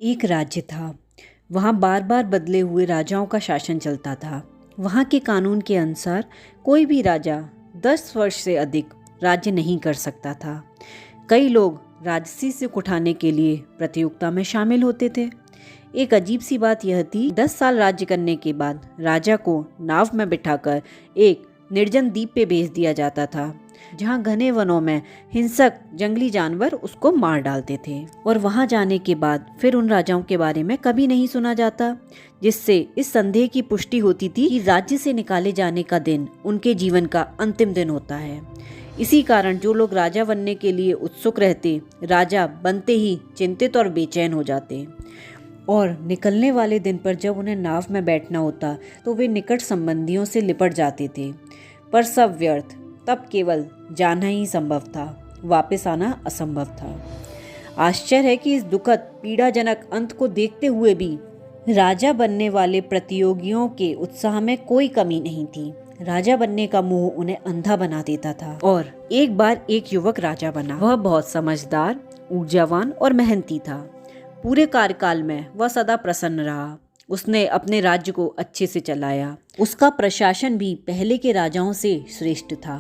एक राज्य था। वहाँ बार बार बदले हुए राजाओं का शासन चलता था। वहाँ के कानून के अनुसार कोई भी राजा 10 वर्ष से अधिक राज्य नहीं कर सकता था। कई लोग राजसी सिक उठाने के लिए प्रतियोगिता में शामिल होते थे। एक अजीब सी बात यह थी, 10 साल राज्य करने के बाद राजा को नाव में बिठाकर एक निर्जन द्वीप पे भेज दिया जाता था, जहाँ घने वनों में हिंसक जंगली जानवर उसको मार डालते थे। और वहाँ जाने के बाद फिर उन राजाओं के बारे में कभी नहीं सुना जाता, जिससे इस संदेह की पुष्टि होती थी कि राज्य से निकाले जाने का दिन उनके जीवन का अंतिम दिन होता है। इसी कारण जो लोग राजा बनने के लिए उत्सुक रहते, राजा बनते ही चिंतित और बेचैन हो जाते। और निकलने वाले दिन पर जब उन्हें नाव में बैठना होता तो वे निकट संबंधियों से लिपट जाते थे, पर सब व्यर्थ। तब केवल जाना ही संभव था, वापस आना असंभव था। आश्चर्य है कि इस दुखद पीड़ाजनक अंत को देखते हुए भी राजा बनने वाले प्रतियोगियों के उत्साह में कोई कमी नहीं थी। राजा बनने का मोह उन्हें अंधा बना देता था। और एक बार एक युवक राजा बना। वह बहुत समझदार, ऊर्जावान और मेहनती था। पूरे कार्यकाल में वह सदा प्रसन्न रहा। उसने अपने राज्य को अच्छे से चलाया। उसका प्रशासन भी पहले के राजाओं से श्रेष्ठ था।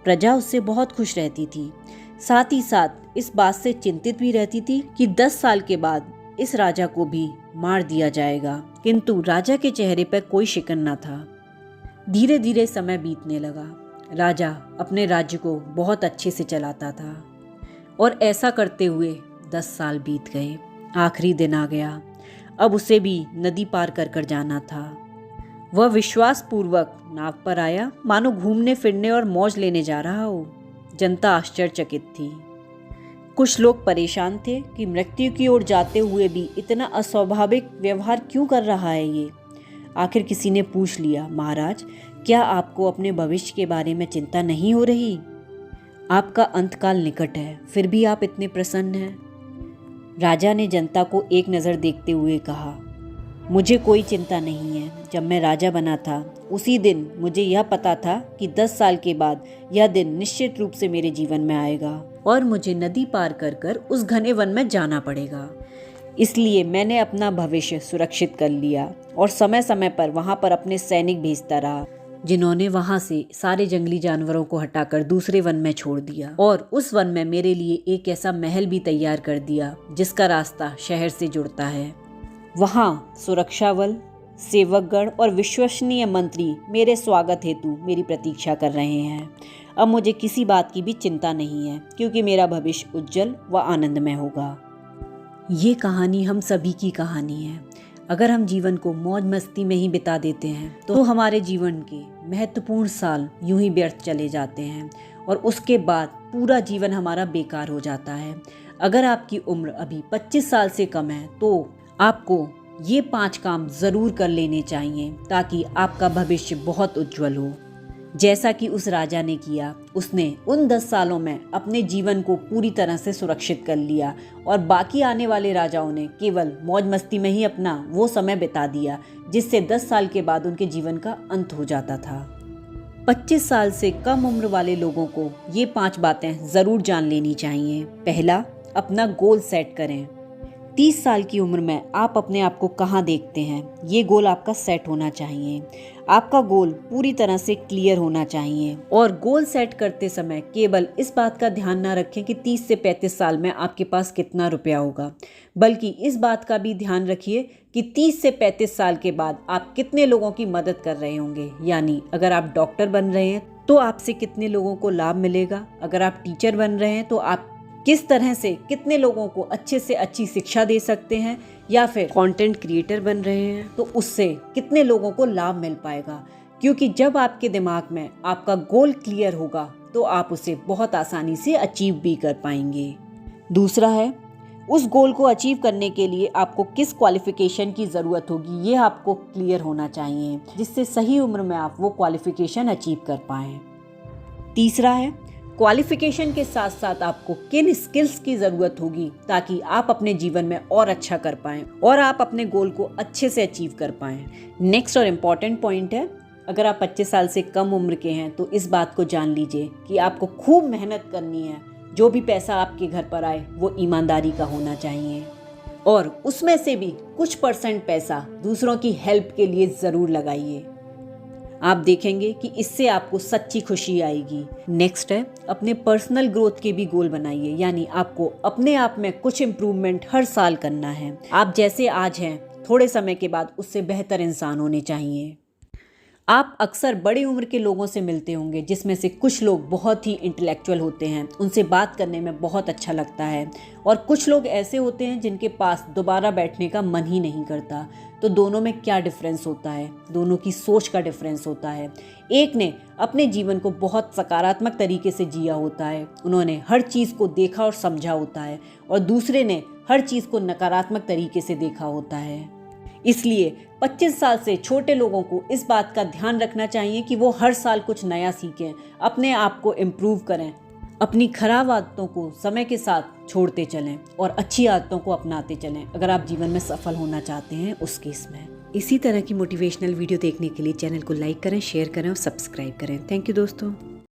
प्रजा उससे बहुत खुश रहती थी। साथ ही साथ इस बात से चिंतित भी रहती थी कि 10 साल के बाद इस राजा को भी मार दिया जाएगा। किंतु राजा के चेहरे पर कोई शिकन न था। धीरे धीरे समय बीतने लगा। राजा अपने राज्य को बहुत अच्छे से चलाता था और ऐसा करते हुए 10 साल बीत गए। आखिरी दिन आ गया। अब उसे भी नदी पार कर जाना था। वह विश्वास पूर्वक नाव पर आया, मानो घूमने फिरने और मौज लेने जा रहा हो। जनता आश्चर्यचकित थी। कुछ लोग परेशान थे कि मृत्यु की ओर जाते हुए भी इतना अस्वाभाविक व्यवहार क्यों कर रहा है ये। आखिर किसी ने पूछ लिया, महाराज, क्या आपको अपने भविष्य के बारे में चिंता नहीं हो रही? आपका अंतकाल निकट है, फिर भी आप इतने प्रसन्न हैं। राजा ने जनता को एक नज़र देखते हुए कहा, मुझे कोई चिंता नहीं है। जब मैं राजा बना था उसी दिन मुझे यह पता था कि 10 साल के बाद यह दिन निश्चित रूप से मेरे जीवन में आएगा और मुझे नदी पार कर उस घने वन में जाना पड़ेगा। इसलिए मैंने अपना भविष्य सुरक्षित कर लिया और समय समय पर वहाँ पर अपने सैनिक भेजता रहा, जिन्होंने वहाँ से सारे जंगली जानवरों को हटाकर दूसरे वन में छोड़ दिया। और उस वन में मेरे लिए एक ऐसा महल भी तैयार कर दिया जिसका रास्ता शहर से जुड़ता है। वहाँ सुरक्षा बल, सेवकगण और विश्वसनीय मंत्री मेरे स्वागत हेतु मेरी प्रतीक्षा कर रहे हैं। अब मुझे किसी बात की भी चिंता नहीं है, क्योंकि मेरा भविष्य उज्जवल व आनंदमय होगा। ये कहानी हम सभी की कहानी है। अगर हम जीवन को मौज मस्ती में ही बिता देते हैं तो हमारे जीवन के महत्वपूर्ण साल यूं ही व्यर्थ चले जाते हैं और उसके बाद पूरा जीवन हमारा बेकार हो जाता है। अगर आपकी उम्र अभी 25 साल से कम है तो आपको ये 5 काम जरूर कर लेने चाहिए, ताकि आपका भविष्य बहुत उज्जवल हो। जैसा कि उस राजा ने किया, उसने उन 10 सालों में अपने जीवन को पूरी तरह से सुरक्षित कर लिया और बाकी आने वाले राजाओं ने केवल मौज मस्ती में ही अपना वो समय बिता दिया, जिससे 10 साल के बाद उनके जीवन का अंत हो जाता था। 25 साल से कम उम्र वाले लोगों को ये 5 बातें जरूर जान लेनी चाहिए। पहला, अपना गोल सेट करें। 30 साल की उम्र में आप अपने आप को कहाँ देखते हैं, ये गोल आपका सेट होना चाहिए। आपका गोल पूरी तरह से क्लियर होना चाहिए और गोल सेट करते समय केवल इस बात का ध्यान ना रखें कि 30 से 35 साल में आपके पास कितना रुपया होगा, बल्कि इस बात का भी ध्यान रखिए कि 30 से 35 साल के बाद आप कितने लोगों की मदद कर रहे होंगे। यानी अगर आप डॉक्टर बन रहे हैं तो आपसे कितने लोगों को लाभ मिलेगा, अगर आप टीचर बन रहे हैं तो आप किस तरह से कितने लोगों को अच्छे से अच्छी शिक्षा दे सकते हैं, या फिर कंटेंट क्रिएटर बन रहे हैं तो उससे कितने लोगों को लाभ मिल पाएगा। क्योंकि जब आपके दिमाग में आपका गोल क्लियर होगा तो आप उसे बहुत आसानी से अचीव भी कर पाएंगे। दूसरा है, उस गोल को अचीव करने के लिए आपको किस क्वालिफिकेशन की ज़रूरत होगी, ये आपको क्लियर होना चाहिए, जिससे सही उम्र में आप वो क्वालिफिकेशन अचीव कर पाएँ। तीसरा है, क्वालिफिकेशन के साथ साथ आपको किन स्किल्स की ज़रूरत होगी ताकि आप अपने जीवन में और अच्छा कर पाएँ और आप अपने गोल को अच्छे से अचीव कर पाएँ। नेक्स्ट और इम्पॉर्टेंट पॉइंट है, अगर आप 25 साल से कम उम्र के हैं तो इस बात को जान लीजिए कि आपको खूब मेहनत करनी है। जो भी पैसा आपके घर पर आए वो ईमानदारी का होना चाहिए। और उसमें से भी कुछ % पैसा दूसरों की हेल्प के लिए ज़रूर लगाइए। आप देखेंगे कि इससे आपको सच्ची खुशी आएगी। नेक्स्ट है, अपने पर्सनल ग्रोथ के भी गोल बनाइए, यानी आपको अपने आप में कुछ इम्प्रूवमेंट हर साल करना है। आप जैसे आज हैं, थोड़े समय के बाद उससे बेहतर इंसान होने चाहिए। आप अक्सर बड़ी उम्र के लोगों से मिलते होंगे, जिसमें से कुछ लोग बहुत ही इंटेलेक्चुअल होते हैं, उनसे बात करने में बहुत अच्छा लगता है, और कुछ लोग ऐसे होते हैं जिनके पास दोबारा बैठने का मन ही नहीं करता। तो दोनों में क्या डिफरेंस होता है? दोनों की सोच का डिफरेंस होता है। एक ने अपने जीवन को बहुत सकारात्मक तरीके से जिया होता है, उन्होंने हर चीज़ को देखा और समझा होता है, और दूसरे ने हर चीज़ को नकारात्मक तरीके से देखा होता है। इसलिए 25 साल से छोटे लोगों को इस बात का ध्यान रखना चाहिए कि वो हर साल कुछ नया सीखें, अपने आप को इम्प्रूव करें, अपनी खराब आदतों को समय के साथ छोड़ते चलें और अच्छी आदतों को अपनाते चलें, अगर आप जीवन में सफल होना चाहते हैं उस केस में। इसी तरह की मोटिवेशनल वीडियो देखने के लिए चैनल को लाइक करें, शेयर करें और सब्सक्राइब करें। थैंक यू दोस्तों।